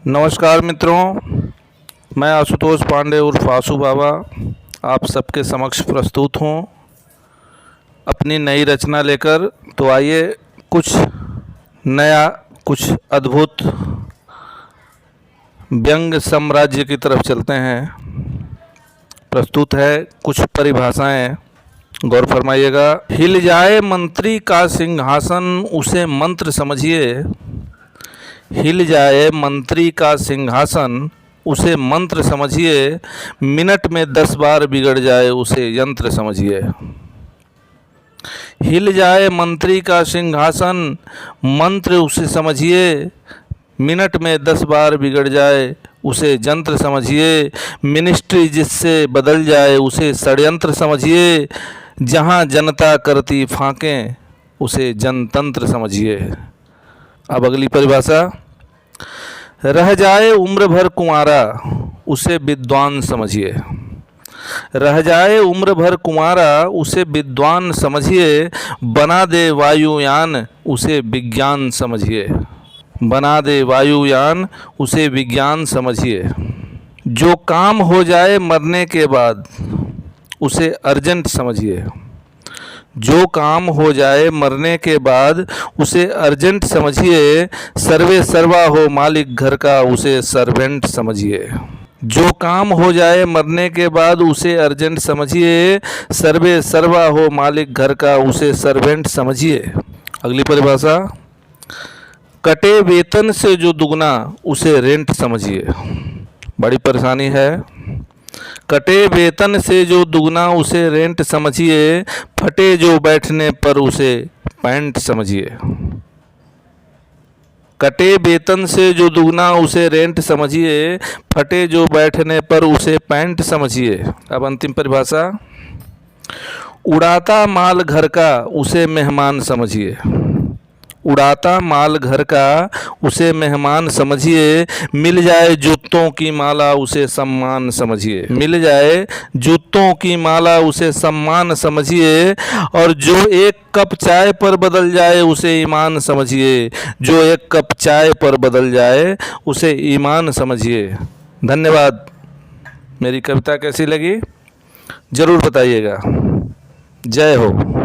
नमस्कार मित्रों, मैं आशुतोष पांडे उर्फ आशु बाबा आप सबके समक्ष प्रस्तुत हूँ अपनी नई रचना लेकर। तो आइए कुछ नया, कुछ अद्भुत व्यंग्य साम्राज्य की तरफ चलते हैं। प्रस्तुत है कुछ परिभाषाएं, गौर फरमाइएगा। हिल जाए मंत्री का सिंहासन उसे मंत्र समझिए। हिल जाए मंत्री का सिंहासन उसे मंत्र समझिए। मिनट में 10 बार बिगड़ जाए उसे यंत्र समझिए। हिल जाए मंत्री का सिंहासन मंत्र उसे समझिए। मिनट में 10 बार बिगड़ जाए उसे यंत्र समझिए। मिनिस्ट्री जिससे बदल जाए उसे षड्यंत्र समझिए। जहाँ जनता करती फांकें उसे जनतंत्र समझिए। अब अगली परिभाषा। रह जाए उम्र भर कुंवारा उसे विद्वान समझिए। रह जाए उम्र भर कुंवारा उसे विद्वान समझिए। बना दे वायुयान उसे विज्ञान समझिए। बना दे वायुयान उसे विज्ञान समझिए। जो काम हो जाए मरने के बाद उसे अर्जेंट समझिए। जो काम हो जाए मरने के बाद उसे अर्जेंट समझिए। सर्वे सर्वा हो मालिक घर का उसे सर्वेंट समझिए। जो काम हो जाए मरने के बाद उसे अर्जेंट समझिए। सर्वे सर्वा हो मालिक घर का उसे सर्वेंट समझिए। अगली परिभाषा। कटे वेतन से जो दुगना उसे रेंट समझिए। बड़ी परेशानी है। कटे वेतन से जो दुगना उसे रेंट समझिए। फटे जो बैठने पर उसे पैंट समझिए। कटे वेतन से जो दुगना उसे रेंट समझिए। फटे जो बैठने पर उसे पैंट समझिए। अब अंतिम परिभाषा। उड़ाता माल घर का उसे मेहमान समझिए। उड़ाता माल घर का उसे मेहमान समझिए। मिल जाए जूतों की माला उसे सम्मान समझिए। मिल जाए जूतों की माला उसे सम्मान समझिए। और जो एक कप चाय पर बदल जाए उसे ईमान समझिए। जो एक कप चाय पर बदल जाए उसे ईमान समझिए। धन्यवाद। मेरी कविता कैसी लगी ज़रूर बताइएगा। जय हो।